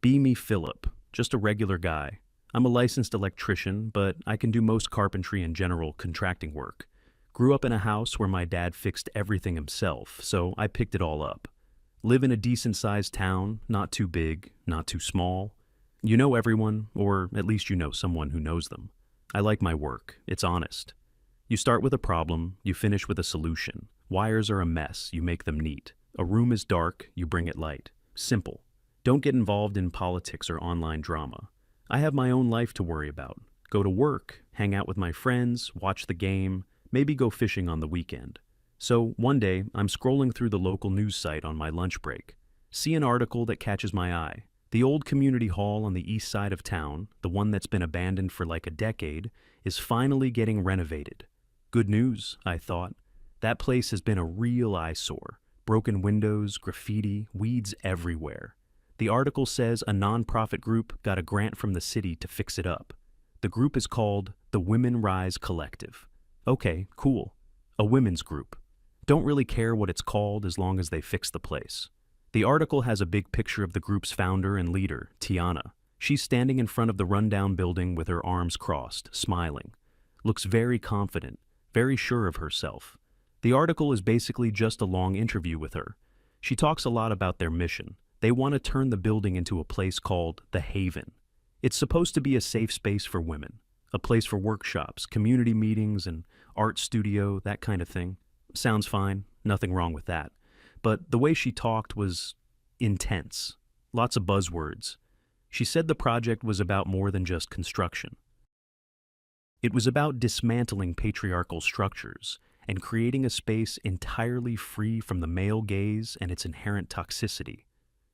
Be me Philip, just a regular guy. I'm a licensed electrician, but I can do most carpentry and general contracting work. Grew up in a house where my dad fixed everything himself, so I picked it all up. Live in a decent-sized town, not too big, not too small. You know everyone, or at least you know someone who knows them. I like my work. It's honest. You start with a problem, you finish with a solution. Wires are a mess, you make them neat. A room is dark, you bring it light. Simple. Don't get involved in politics or online drama. I have my own life to worry about. Go to work, hang out with my friends, watch the game, maybe go fishing on the weekend. So one day, I'm scrolling through the local news site on my lunch break. See an article that catches my eye. The old community hall on the east side of town, the one that's been abandoned for like a decade, is finally getting renovated. Good news, I thought. That place has been a real eyesore. Broken windows, graffiti, weeds everywhere. The article says a nonprofit group got a grant from the city to fix it up. The group is called the Women Rise Collective. Okay, cool. A women's group. Don't really care what it's called as long as they fix the place. The article has a big picture of the group's founder and leader, Tiana. She's standing in front of the rundown building with her arms crossed, smiling. Looks very confident, very sure of herself. The article is basically just a long interview with her. She talks a lot about their mission. They want to turn the building into a place called The Haven. It's supposed to be a safe space for women, a place for workshops, community meetings, and art studio, that kind of thing. Sounds fine, nothing wrong with that. But the way she talked was intense, lots of buzzwords. She said the project was about more than just construction. It was about dismantling patriarchal structures and creating a space entirely free from the male gaze and its inherent toxicity.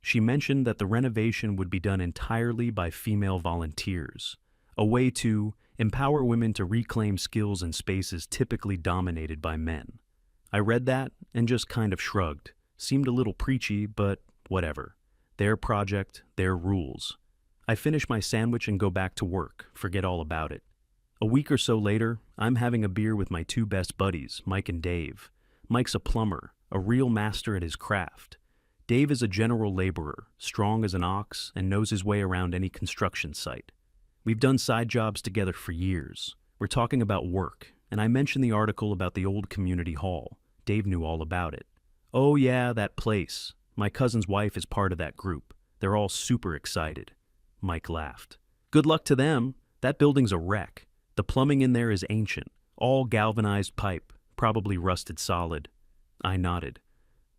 She mentioned that the renovation would be done entirely by female volunteers, a way to empower women to reclaim skills in spaces typically dominated by men. I read that and just kind of shrugged. Seemed a little preachy, but whatever. Their project, their rules. I finish my sandwich and go back to work, forget all about it. A week or so later, I'm having a beer with my two best buddies, Mike and Dave. Mike's a plumber, a real master at his craft. Dave is a general laborer, strong as an ox, and knows his way around any construction site. We've done side jobs together for years. We're talking about work, and I mentioned the article about the old community hall. Dave knew all about it. Oh yeah, that place. My cousin's wife is part of that group. They're all super excited. Mike laughed. Good luck to them. That building's a wreck. The plumbing in there is ancient, all galvanized pipe, probably rusted solid. I nodded.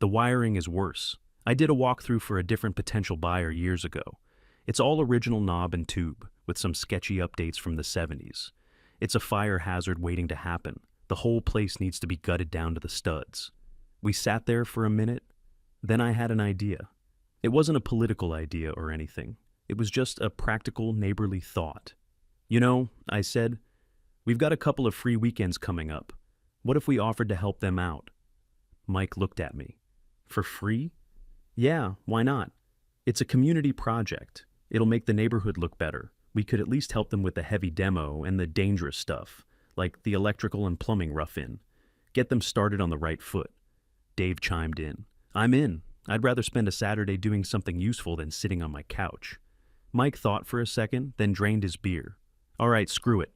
The wiring is worse. I did a walkthrough for a different potential buyer years ago. It's all original knob and tube, with some sketchy updates from the 70s. It's a fire hazard waiting to happen. The whole place needs to be gutted down to the studs. We sat there for a minute. Then I had an idea. It wasn't a political idea or anything. It was just a practical, neighborly thought. You know, I said, we've got a couple of free weekends coming up. What if we offered to help them out? Mike looked at me. For free? Yeah, why not? It's a community project. It'll make the neighborhood look better. We could at least help them with the heavy demo and the dangerous stuff, like the electrical and plumbing rough-in. Get them started on the right foot. Dave chimed in. I'm in. I'd rather spend a Saturday doing something useful than sitting on my couch. Mike thought for a second, then drained his beer. All right, screw it.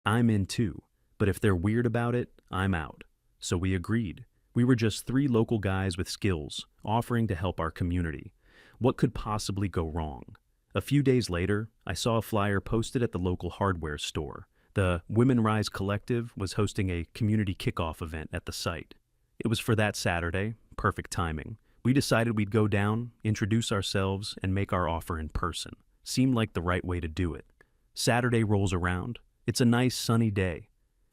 I'm in too, but if they're weird about it, I'm out. So we agreed. We were just three local guys with skills, offering to help our community. What could possibly go wrong? A few days later, I saw a flyer posted at the local hardware store. The Women Rise Collective was hosting a community kickoff event at the site. It was for that Saturday, perfect timing. We decided we'd go down, introduce ourselves, and make our offer in person. Seemed like the right way to do it. Saturday rolls around. It's a nice sunny day.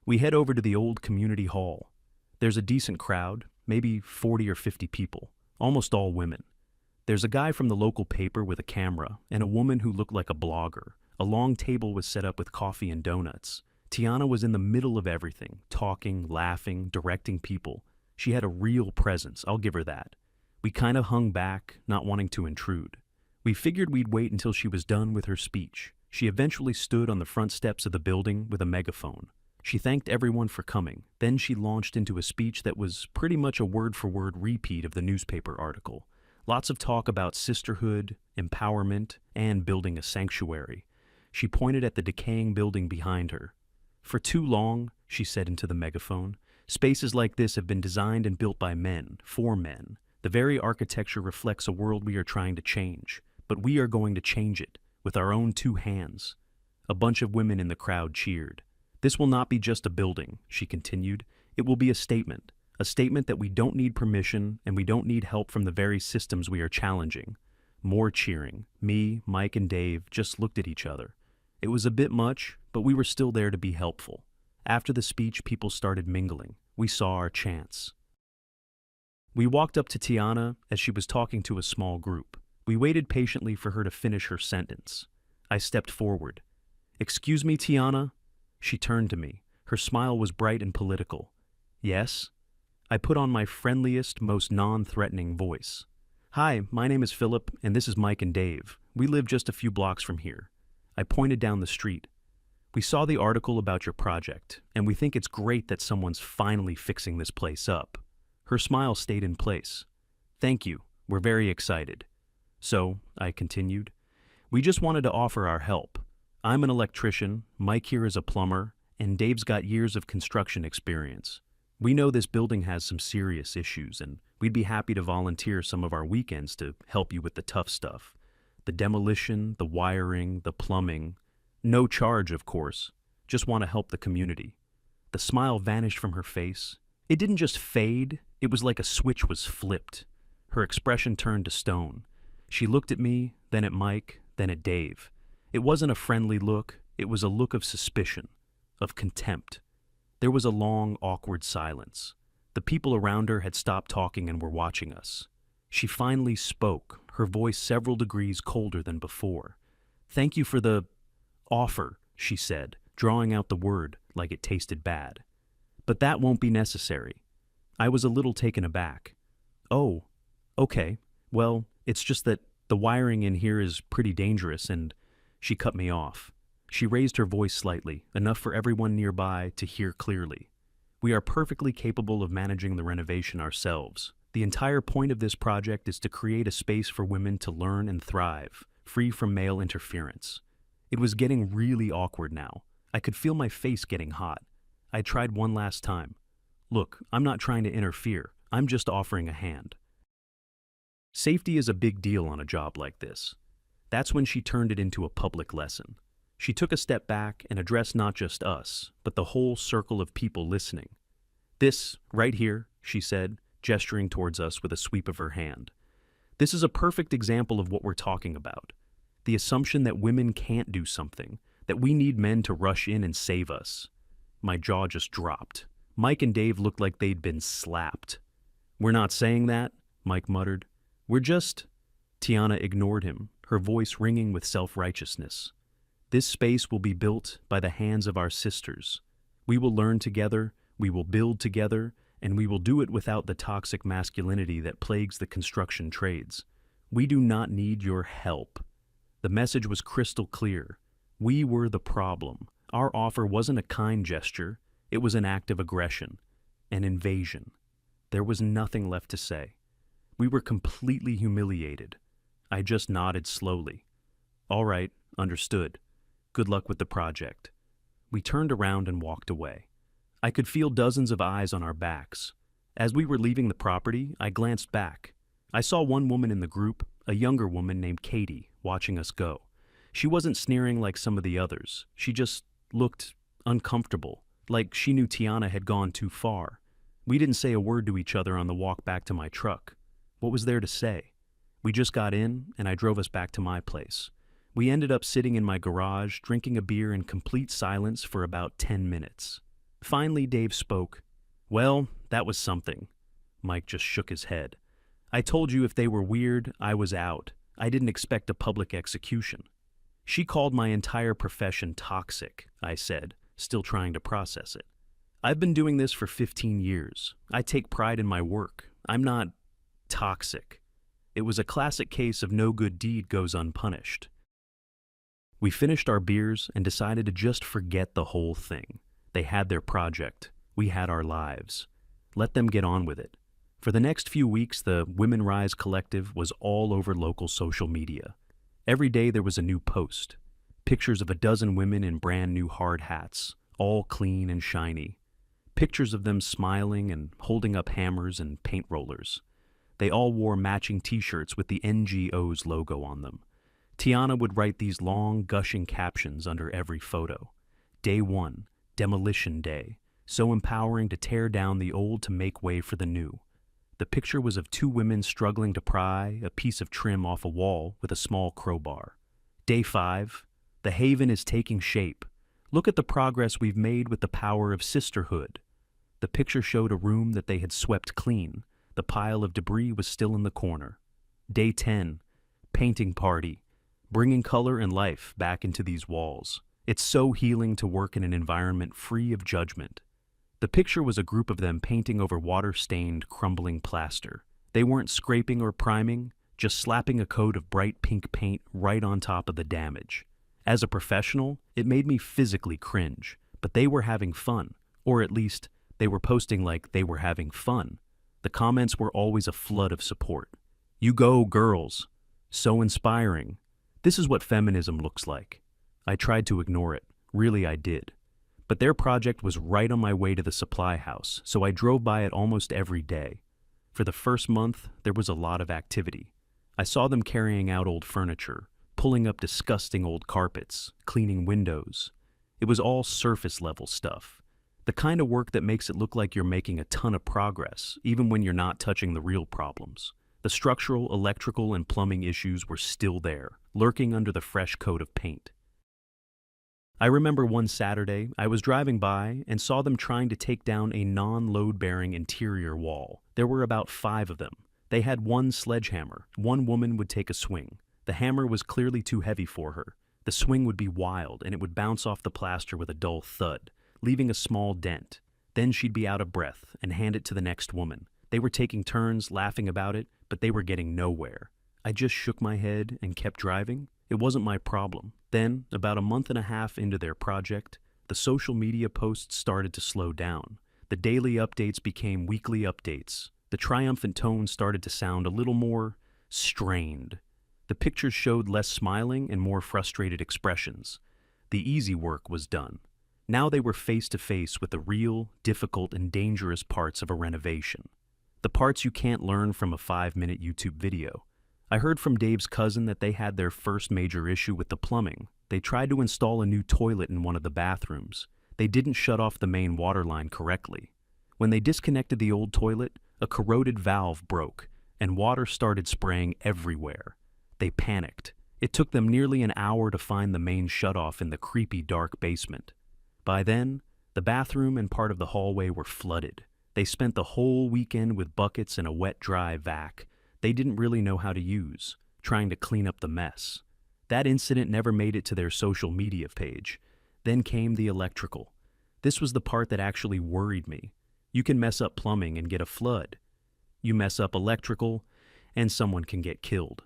We head over to the old community hall. There's a decent crowd, maybe 40 or 50 people, almost all women. There's a guy from the local paper with a camera and a woman who looked like a blogger. A long table was set up with coffee and donuts. Tiana was in the middle of everything, talking, laughing, directing people. She had a real presence, I'll give her that. We kind of hung back, not wanting to intrude. We figured we'd wait until she was done with her speech. She eventually stood on the front steps of the building with a megaphone. She thanked everyone for coming. Then she launched into a speech that was pretty much a word-for-word repeat of the newspaper article. Lots of talk about sisterhood, empowerment, and building a sanctuary. She pointed at the decaying building behind her. For too long, she said into the megaphone, spaces like this have been designed and built by men, for men. The very architecture reflects a world we are trying to change, but we are going to change it with our own two hands. A bunch of women in the crowd cheered. This will not be just a building, she continued. It will be a statement that we don't need permission and we don't need help from the very systems we are challenging. More cheering. Me, Mike, and Dave just looked at each other. It was a bit much, but we were still there to be helpful. After the speech, people started mingling. We saw our chance. We walked up to Tiana as she was talking to a small group. We waited patiently for her to finish her sentence. I stepped forward. "Excuse me, Tiana?" She turned to me. Her smile was bright and political. "Yes?" I put on my friendliest, most non-threatening voice. "Hi, my name is Philip, and this is Mike and Dave. We live just a few blocks from here." I pointed down the street. "We saw the article about your project, and we think it's great that someone's finally fixing this place up." Her smile stayed in place. "Thank you. We're very excited." "So," I continued, "we just wanted to offer our help. I'm an electrician, Mike here is a plumber, and Dave's got years of construction experience. We know this building has some serious issues, and we'd be happy to volunteer some of our weekends to help you with the tough stuff. The demolition, the wiring, the plumbing. No charge, of course. Just want to help the community." The smile vanished from her face. It didn't just fade, it was like a switch was flipped. Her expression turned to stone. She looked at me, then at Mike, then at Dave. It wasn't a friendly look, it was a look of suspicion, of contempt. There was a long, awkward silence. The people around her had stopped talking and were watching us. She finally spoke, her voice several degrees colder than before. "Thank you for the offer," she said, drawing out the word like it tasted bad. "But that won't be necessary." I was a little taken aback. "Oh, okay. Well, it's just that the wiring in here is pretty dangerous," and she cut me off. She raised her voice slightly, enough for everyone nearby to hear clearly. "We are perfectly capable of managing the renovation ourselves. The entire point of this project is to create a space for women to learn and thrive, free from male interference." It was getting really awkward now. I could feel my face getting hot. I tried one last time. "Look, I'm not trying to interfere. I'm just offering a hand." Safety is a big deal on a job like this. That's when she turned it into a public lesson. She took a step back and addressed not just us, but the whole circle of people listening. "This, right here," she said, gesturing towards us with a sweep of her hand. "This is a perfect example of what we're talking about. The assumption that women can't do something, that we need men to rush in and save us." My jaw just dropped. Mike and Dave looked like they'd been slapped. "We're not saying that," Mike muttered. "We're just—" Tiana ignored him, her voice ringing with self-righteousness. "This space will be built by the hands of our sisters. We will learn together, we will build together, and we will do it without the toxic masculinity that plagues the construction trades. We do not need your help." The message was crystal clear. We were the problem. Our offer wasn't a kind gesture, it was an act of aggression, an invasion. There was nothing left to say. We were completely humiliated. I just nodded slowly. "All right, understood. Good luck with the project." We turned around and walked away. I could feel dozens of eyes on our backs. As we were leaving the property, I glanced back. I saw one woman in the group, a younger woman named Katie, watching us go. She wasn't sneering like some of the others. She just looked uncomfortable, like she knew Tiana had gone too far. We didn't say a word to each other on the walk back to my truck. What was there to say? We just got in, and I drove us back to my place. We ended up sitting in my garage, drinking a beer in complete silence for about 10 minutes. Finally, Dave spoke. "Well, that was something." Mike just shook his head. "I told you if they were weird, I was out. I didn't expect a public execution." "She called my entire profession toxic," I said, still trying to process it. "I've been doing this for 15 years. I take pride in my work. I'm not toxic." It was a classic case of no good deed goes unpunished. We finished our beers and decided to just forget the whole thing. They had their project. We had our lives. Let them get on with it. For the next few weeks, the Women Rise Collective was all over local social media. Every day there was a new post. Pictures of a dozen women in brand new hard hats, all clean and shiny. Pictures of them smiling and holding up hammers and paint rollers. They all wore matching t-shirts with the NGO's logo on them. Tiana would write these long, gushing captions under every photo. Day 1, Demolition Day, so empowering to tear down the old to make way for the new. The picture was of 2 women struggling to pry a piece of trim off a wall with a small crowbar. Day 5, the haven is taking shape. Look at the progress we've made with the power of sisterhood. The picture showed a room that they had swept clean. The pile of debris was still in the corner. Day 10, painting party, bringing color and life back into these walls. It's so healing to work in an environment free of judgment. The picture was a group of them painting over water-stained, crumbling plaster. They weren't scraping or priming, just slapping a coat of bright pink paint right on top of the damage. As a professional, it made me physically cringe, but they were having fun, or at least, they were posting like they were having fun. The comments were always a flood of support. You go, girls! So inspiring. This is what feminism looks like. I tried to ignore it. Really, I did. But their project was right on my way to the supply house, so I drove by it almost every day. For the first month, there was a lot of activity. I saw them carrying out old furniture, pulling up disgusting old carpets, cleaning windows. It was all surface-level stuff. The kind of work that makes it look like you're making a ton of progress, even when you're not touching the real problems. The structural, electrical, and plumbing issues were still there, lurking under the fresh coat of paint. I remember one Saturday, I was driving by and saw them trying to take down a non-load-bearing interior wall. There were about 5 of them. They had one sledgehammer. One woman would take a swing. The hammer was clearly too heavy for her. The swing would be wild, and it would bounce off the plaster with a dull thud, leaving a small dent. Then she'd be out of breath and hand it to the next woman. They were taking turns, laughing about it, but they were getting nowhere. I just shook my head and kept driving. It wasn't my problem. Then, about a month and a half into their project, the social media posts started to slow down. The daily updates became weekly updates. The triumphant tone started to sound a little more strained. The pictures showed less smiling and more frustrated expressions. The easy work was done. Now they were face to face with the real, difficult, and dangerous parts of a renovation. The parts you can't learn from a 5-minute YouTube video. I heard from Dave's cousin that they had their first major issue with the plumbing. They tried to install a new toilet in one of the bathrooms. They didn't shut off the main water line correctly. When they disconnected the old toilet, a corroded valve broke, and water started spraying everywhere. They panicked. It took them nearly an hour to find the main shutoff in the creepy dark basement. By then, the bathroom and part of the hallway were flooded. They spent the whole weekend with buckets and a wet-dry vac they didn't really know how to use, trying to clean up the mess. That incident never made it to their social media page. Then came the electrical. This was the part that actually worried me. You can mess up plumbing and get a flood. You mess up electrical, and someone can get killed.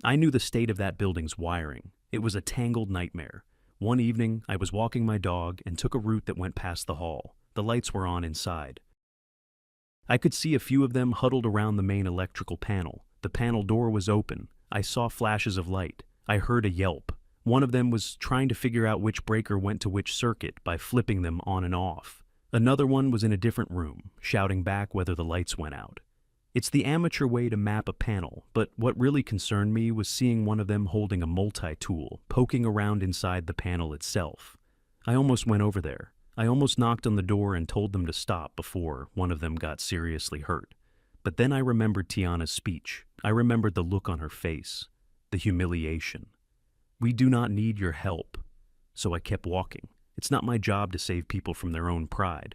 I knew the state of that building's wiring. It was a tangled nightmare. One evening, I was walking my dog and took a route that went past the hall. The lights were on inside. I could see a few of them huddled around the main electrical panel. The panel door was open. I saw flashes of light. I heard a yelp. One of them was trying to figure out which breaker went to which circuit by flipping them on and off. Another one was in a different room, shouting back whether the lights went out. It's the amateur way to map a panel, but what really concerned me was seeing one of them holding a multi-tool, poking around inside the panel itself. I almost went over there. I almost knocked on the door and told them to stop before one of them got seriously hurt. But then I remembered Tiana's speech. I remembered the look on her face, the humiliation. We do not need your help. So I kept walking. It's not my job to save people from their own pride.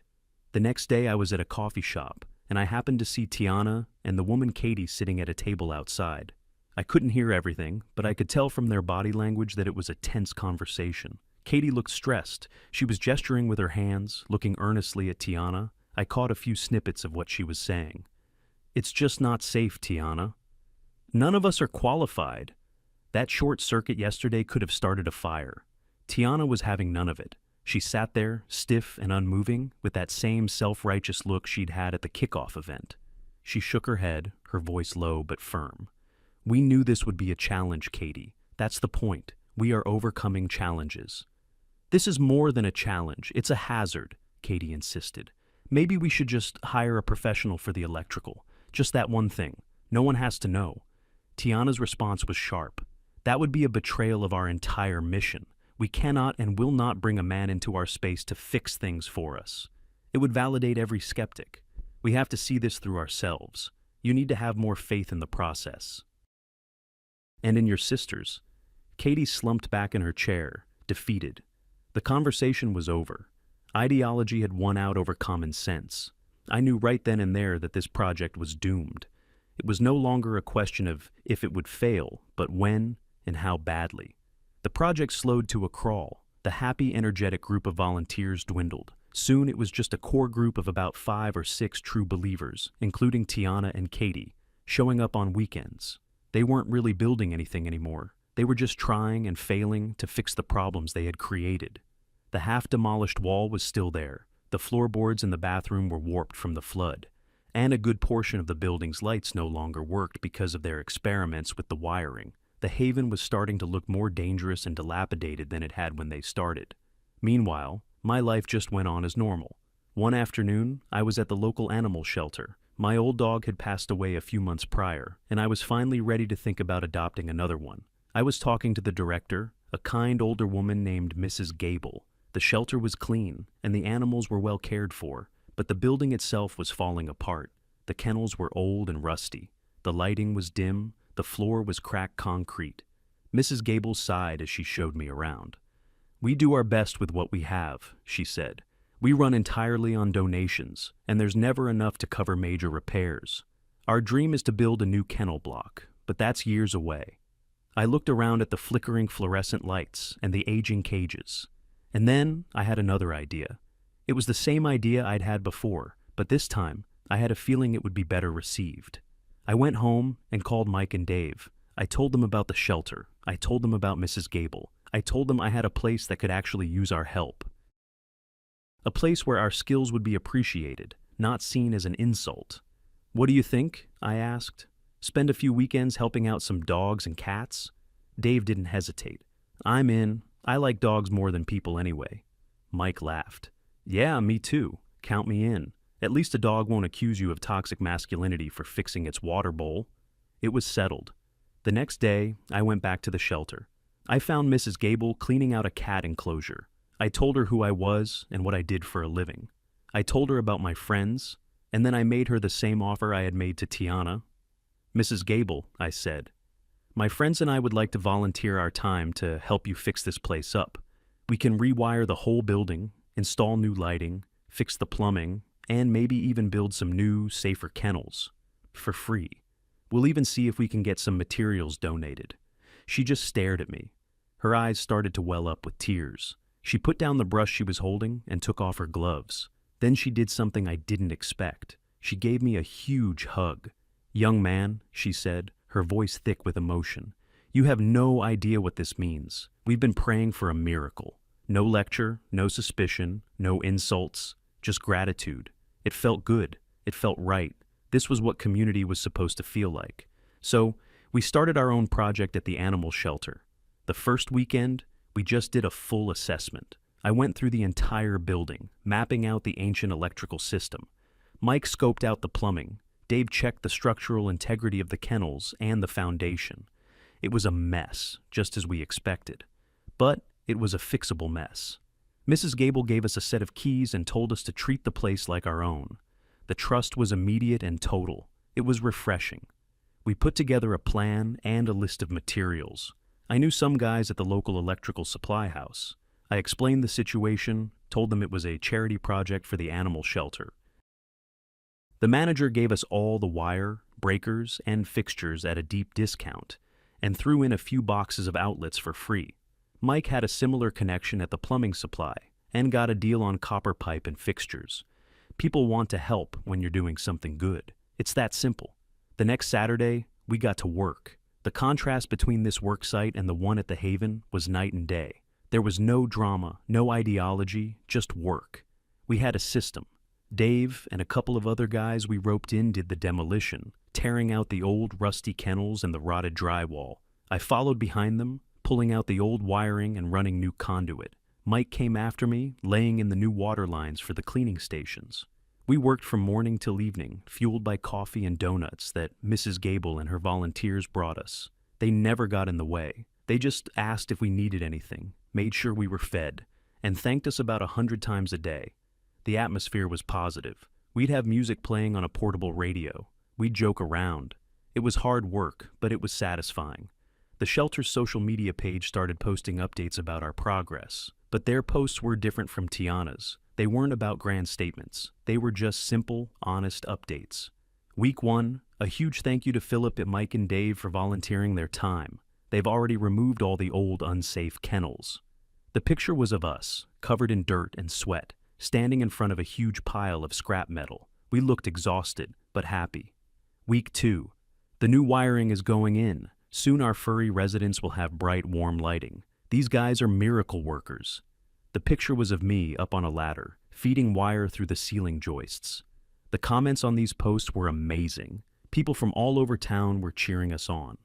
The next day I was at a coffee shop, and I happened to see Tiana and the woman Katie sitting at a table outside. I couldn't hear everything, but I could tell from their body language that it was a tense conversation. Katie looked stressed. She was gesturing with her hands, looking earnestly at Tiana. I caught a few snippets of what she was saying. It's just not safe, Tiana. None of us are qualified. That short circuit yesterday could have started a fire. Tiana was having none of it. She sat there, stiff and unmoving, with that same self-righteous look she'd had at the kickoff event. She shook her head, her voice low but firm. We knew this would be a challenge, Katie. That's the point. We are overcoming challenges. This is more than a challenge. It's a hazard, Katie insisted. Maybe we should just hire a professional for the electrical. Just that one thing. No one has to know. Tiana's response was sharp. That would be a betrayal of our entire mission. We cannot and will not bring a man into our space to fix things for us. It would validate every skeptic. We have to see this through ourselves. You need to have more faith in the process. And in your sisters. Katie slumped back in her chair, defeated. The conversation was over. Ideology had won out over common sense. I knew right then and there that this project was doomed. It was no longer a question of if it would fail, but when and how badly. The project slowed to a crawl. The happy, energetic group of volunteers dwindled. Soon it was just a core group of about 5 or 6 true believers, including Tiana and Katie, showing up on weekends. They weren't really building anything anymore. They were just trying and failing to fix the problems they had created. The half-demolished wall was still there. The floorboards in the bathroom were warped from the flood. And a good portion of the building's lights no longer worked because of their experiments with the wiring. The haven was starting to look more dangerous and dilapidated than it had when they started. Meanwhile, my life just went on as normal. One afternoon, I was at the local animal shelter. My old dog had passed away a few months prior, and I was finally ready to think about adopting another one. I was talking to the director, a kind older woman named Mrs. Gable. The shelter was clean, and the animals were well cared for, but the building itself was falling apart. The kennels were old and rusty. The lighting was dim. The floor was cracked concrete. Mrs. Gable sighed as she showed me around. We do our best with what we have, she said. We run entirely on donations, and there's never enough to cover major repairs. Our dream is to build a new kennel block, but that's years away. I looked around at the flickering fluorescent lights and the aging cages. And then I had another idea. It was the same idea I'd had before, but this time I had a feeling it would be better received. I went home and called Mike and Dave. I told them about the shelter. I told them about Mrs. Gable. I told them I had a place that could actually use our help. A place where our skills would be appreciated, not seen as an insult. What do you think? I asked. Spend a few weekends helping out some dogs and cats? Dave didn't hesitate. I'm in. I like dogs more than people anyway. Mike laughed. Yeah, me too. Count me in. At least a dog won't accuse you of toxic masculinity for fixing its water bowl. It was settled. The next day, I went back to the shelter. I found Mrs. Gable cleaning out a cat enclosure. I told her who I was and what I did for a living. I told her about my friends, and then I made her the same offer I had made to Tiana. Mrs. Gable, I said, my friends and I would like to volunteer our time to help you fix this place up. We can rewire the whole building, install new lighting, fix the plumbing, and maybe even build some new, safer kennels. For free. We'll even see if we can get some materials donated. She just stared at me. Her eyes started to well up with tears. She put down the brush she was holding and took off her gloves. Then she did something I didn't expect. She gave me a huge hug. Young man, she said, her voice thick with emotion, you have no idea what this means. We've been praying for a miracle. No lecture, no suspicion, no insults, just gratitude. It felt good. It felt right. This was what community was supposed to feel like. So, we started our own project at the animal shelter. The first weekend, we just did a full assessment. I went through the entire building, mapping out the ancient electrical system. Mike scoped out the plumbing. Dave checked the structural integrity of the kennels and the foundation. It was a mess, just as we expected. But it was a fixable mess. Mrs. Gable gave us a set of keys and told us to treat the place like our own. The trust was immediate and total. It was refreshing. We put together a plan and a list of materials. I knew some guys at the local electrical supply house. I explained the situation, told them it was a charity project for the animal shelter. The manager gave us all the wire, breakers, and fixtures at a deep discount, and threw in a few boxes of outlets for free. Mike had a similar connection at the plumbing supply, and got a deal on copper pipe and fixtures. People want to help when you're doing something good. It's that simple. The next Saturday, we got to work. The contrast between this work site and the one at the Haven was night and day. There was no drama, no ideology, just work. We had a system. Dave and a couple of other guys we roped in did the demolition, tearing out the old rusty kennels and the rotted drywall. I followed behind them, pulling out the old wiring and running new conduit. Mike came after me, laying in the new water lines for the cleaning stations. We worked from morning till evening, fueled by coffee and donuts that Mrs. Gable and her volunteers brought us. They never got in the way. They just asked if we needed anything, made sure we were fed, and thanked us about 100 times a day. The atmosphere was positive. We'd have music playing on a portable radio. We'd joke around. It was hard work, but it was satisfying. The shelter's social media page started posting updates about our progress, but their posts were different from Tiana's. They weren't about grand statements. They were just simple, honest updates. Week 1, a huge thank you to Philip and Mike and Dave for volunteering their time. They've already removed all the old, unsafe kennels. The picture was of us, covered in dirt and sweat, standing in front of a huge pile of scrap metal. We looked exhausted, but happy. Week 2, the new wiring is going in. Soon our furry residents will have bright, warm lighting. These guys are miracle workers. The picture was of me up on a ladder, feeding wire through the ceiling joists. The comments on these posts were amazing. People from all over town were cheering us on.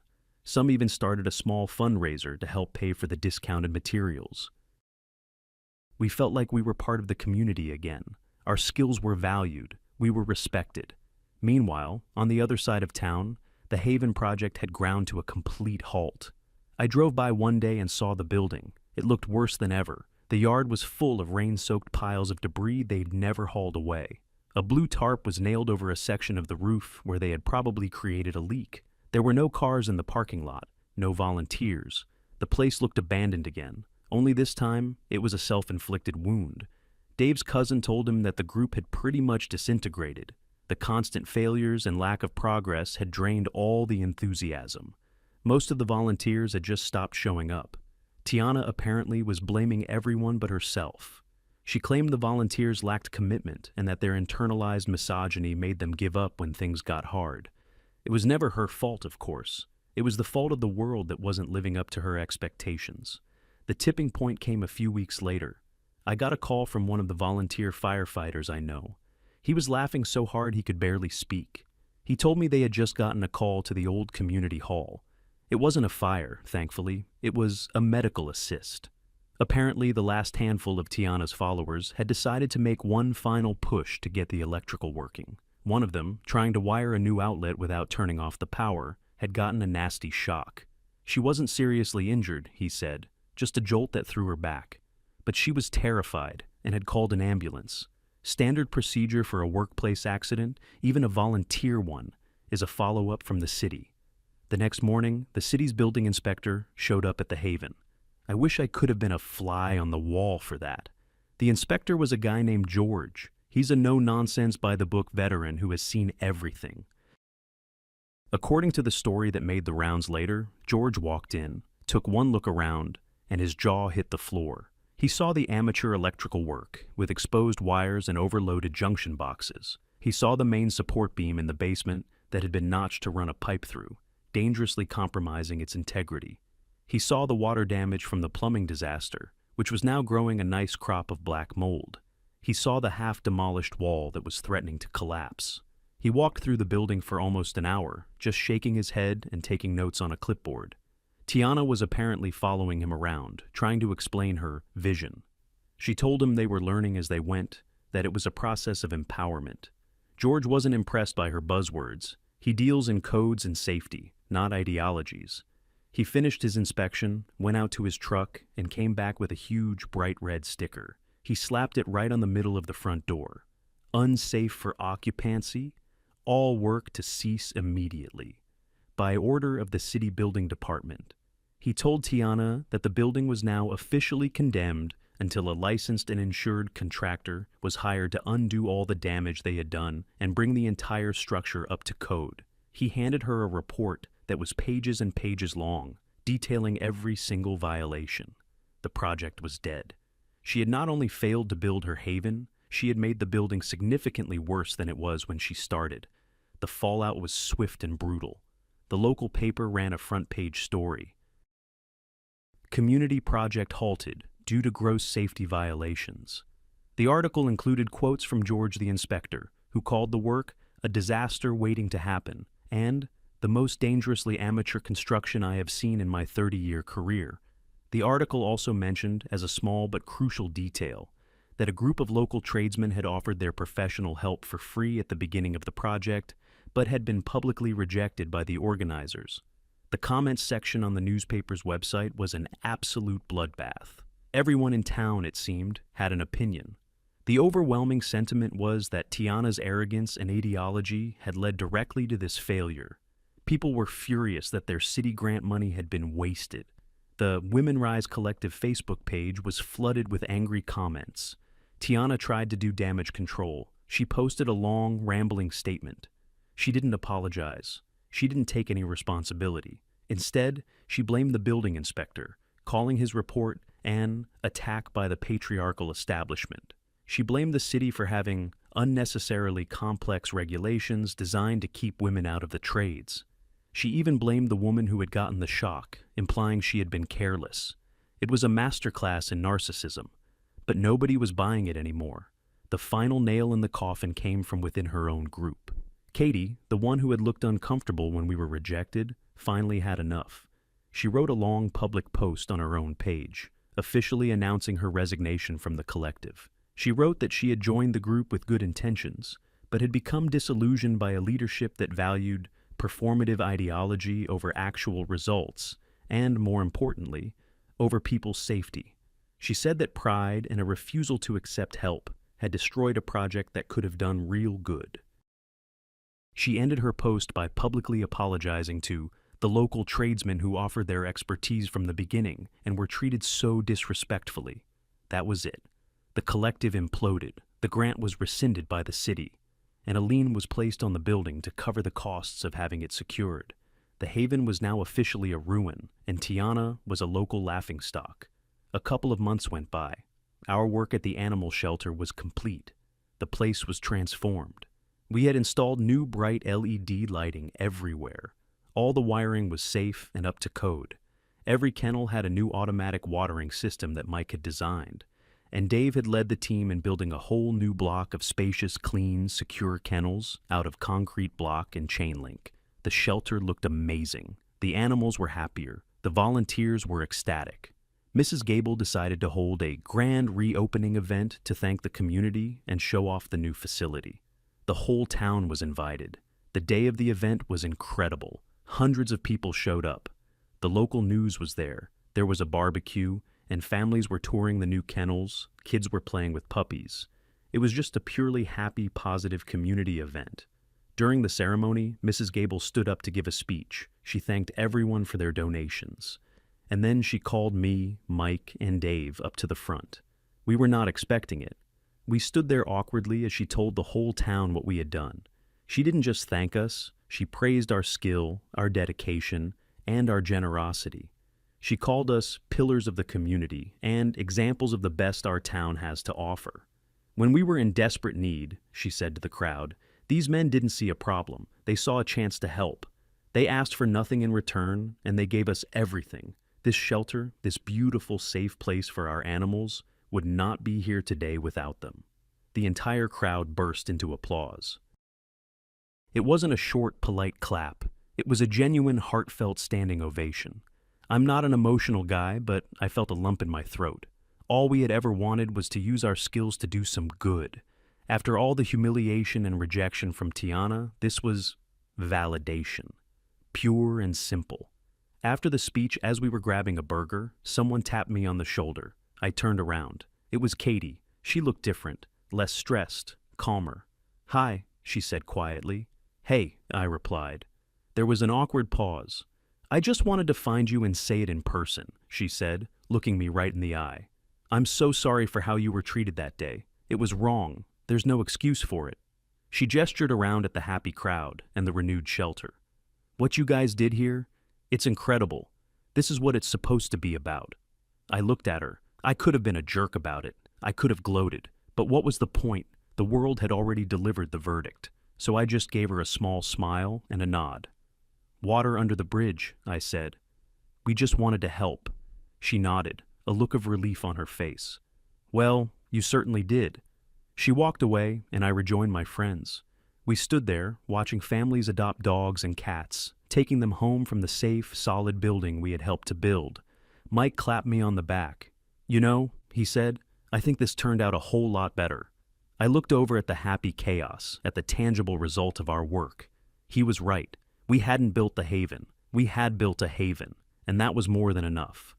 Some even started a small fundraiser to help pay for the discounted materials. We felt like we were part of the community again. Our skills were valued. We were respected. Meanwhile, on the other side of town, the Haven project had ground to a complete halt. I drove by one day and saw the building. It looked worse than ever. The yard was full of rain-soaked piles of debris they'd never hauled away. A blue tarp was nailed over a section of the roof where they had probably created a leak. There were no cars in the parking lot, no volunteers. The place looked abandoned again. Only this time, it was a self-inflicted wound. Dave's cousin told him that the group had pretty much disintegrated. The constant failures and lack of progress had drained all the enthusiasm. Most of the volunteers had just stopped showing up. Tiana apparently was blaming everyone but herself. She claimed the volunteers lacked commitment and that their internalized misogyny made them give up when things got hard. It was never her fault, of course. It was the fault of the world that wasn't living up to her expectations. The tipping point came a few weeks later. I got a call from one of the volunteer firefighters I know. He was laughing so hard he could barely speak. He told me they had just gotten a call to the old community hall. It wasn't a fire, thankfully. It was a medical assist. Apparently, the last handful of Tiana's followers had decided to make one final push to get the electrical working. One of them, trying to wire a new outlet without turning off the power, had gotten a nasty shock. She wasn't seriously injured, he said, just a jolt that threw her back. But she was terrified and had called an ambulance. Standard procedure for a workplace accident, even a volunteer one, is a follow-up from the city. The next morning, the city's building inspector showed up at the Haven. I wish I could have been a fly on the wall for that. The inspector was a guy named George. He's a no-nonsense by-the-book veteran who has seen everything. According to the story that made the rounds later, George walked in, took one look around, and his jaw hit the floor. He saw the amateur electrical work, with exposed wires and overloaded junction boxes. He saw the main support beam in the basement that had been notched to run a pipe through, dangerously compromising its integrity. He saw the water damage from the plumbing disaster, which was now growing a nice crop of black mold. He saw the half-demolished wall that was threatening to collapse. He walked through the building for almost an hour, just shaking his head and taking notes on a clipboard. Tiana was apparently following him around, trying to explain her vision. She told him they were learning as they went, that it was a process of empowerment. George wasn't impressed by her buzzwords. He deals in codes and safety, not ideologies. He finished his inspection, went out to his truck, and came back with a huge bright red sticker. He slapped it right on the middle of the front door. Unsafe for occupancy, all work to cease immediately. By order of the city building department. He told Tiana that the building was now officially condemned until a licensed and insured contractor was hired to undo all the damage they had done and bring the entire structure up to code. He handed her a report that was pages and pages long, detailing every single violation. The project was dead. She had not only failed to build her haven, she had made the building significantly worse than it was when she started. The fallout was swift and brutal. The local paper ran a front-page story. Community project halted due to gross safety violations. The article included quotes from George the inspector, who called the work a disaster waiting to happen and the most dangerously amateur construction I have seen in my 30-year career. The article also mentioned, as a small but crucial detail, that a group of local tradesmen had offered their professional help for free at the beginning of the project, but had been publicly rejected by the organizers. The comments section on the newspaper's website was an absolute bloodbath. Everyone in town, it seemed, had an opinion. The overwhelming sentiment was that Tiana's arrogance and ideology had led directly to this failure. People were furious that their city grant money had been wasted. The Women Rise Collective Facebook page was flooded with angry comments. Tiana tried to do damage control. She posted a long, rambling statement. She didn't apologize. She didn't take any responsibility. Instead, she blamed the building inspector, calling his report an attack by the patriarchal establishment. She blamed the city for having unnecessarily complex regulations designed to keep women out of the trades. She even blamed the woman who had gotten the shock, implying she had been careless. It was a masterclass in narcissism, but nobody was buying it anymore. The final nail in the coffin came from within her own group. Katie, the one who had looked uncomfortable when we were rejected, finally had enough. She wrote a long public post on her own page, officially announcing her resignation from the collective. She wrote that she had joined the group with good intentions, but had become disillusioned by a leadership that valued performative ideology over actual results, and, more importantly, over people's safety. She said that pride and a refusal to accept help had destroyed a project that could have done real good. She ended her post by publicly apologizing to the local tradesmen who offered their expertise from the beginning and were treated so disrespectfully. That was it. The collective imploded, the grant was rescinded by the city, and a lien was placed on the building to cover the costs of having it secured. The haven was now officially a ruin, and Tiana was a local laughingstock. A couple of months went by. Our work at the animal shelter was complete. The place was transformed. We had installed new bright LED lighting everywhere. All the wiring was safe and up to code. Every kennel had a new automatic watering system that Mike had designed, and Dave had led the team in building a whole new block of spacious, clean, secure kennels out of concrete block and chain link. The shelter looked amazing. The animals were happier. The volunteers were ecstatic. Mrs. Gable decided to hold a grand reopening event to thank the community and show off the new facility. The whole town was invited. The day of the event was incredible. Hundreds of people showed up. The local news was there. There was a barbecue, and families were touring the new kennels. Kids were playing with puppies. It was just a purely happy, positive community event. During the ceremony, Mrs. Gable stood up to give a speech. She thanked everyone for their donations. And then she called me, Mike, and Dave up to the front. We were not expecting it. We stood there awkwardly as she told the whole town what we had done. She didn't just thank us, she praised our skill, our dedication, and our generosity. She called us pillars of the community and examples of the best our town has to offer. When we were in desperate need, she said to the crowd, these men didn't see a problem. They saw a chance to help. They asked for nothing in return, and they gave us everything. This shelter, this beautiful, safe place for our animals, would not be here today without them. The entire crowd burst into applause. It wasn't a short, polite clap. It was a genuine, heartfelt standing ovation. I'm not an emotional guy, but I felt a lump in my throat. All we had ever wanted was to use our skills to do some good. After all the humiliation and rejection from Tiana, this was validation. Pure and simple. After the speech, as we were grabbing a burger, someone tapped me on the shoulder. I turned around. It was Katie. She looked different, less stressed, calmer. Hi, she said quietly. Hey, I replied. There was an awkward pause. I just wanted to find you and say it in person, she said, looking me right in the eye. I'm so sorry for how you were treated that day. It was wrong. There's no excuse for it. She gestured around at the happy crowd and the renewed shelter. What you guys did here? It's incredible. This is what it's supposed to be about. I looked at her. I could have been a jerk about it. I could have gloated. But what was the point? The world had already delivered the verdict. So I just gave her a small smile and a nod. Water under the bridge, I said. We just wanted to help. She nodded, a look of relief on her face. Well, you certainly did. She walked away, and I rejoined my friends. We stood there, watching families adopt dogs and cats, taking them home from the safe, solid building we had helped to build. Mike clapped me on the back. "You know," he said, "I think this turned out a whole lot better." I looked over at the happy chaos, at the tangible result of our work. He was right. We hadn't built the haven. We had built a haven, and that was more than enough.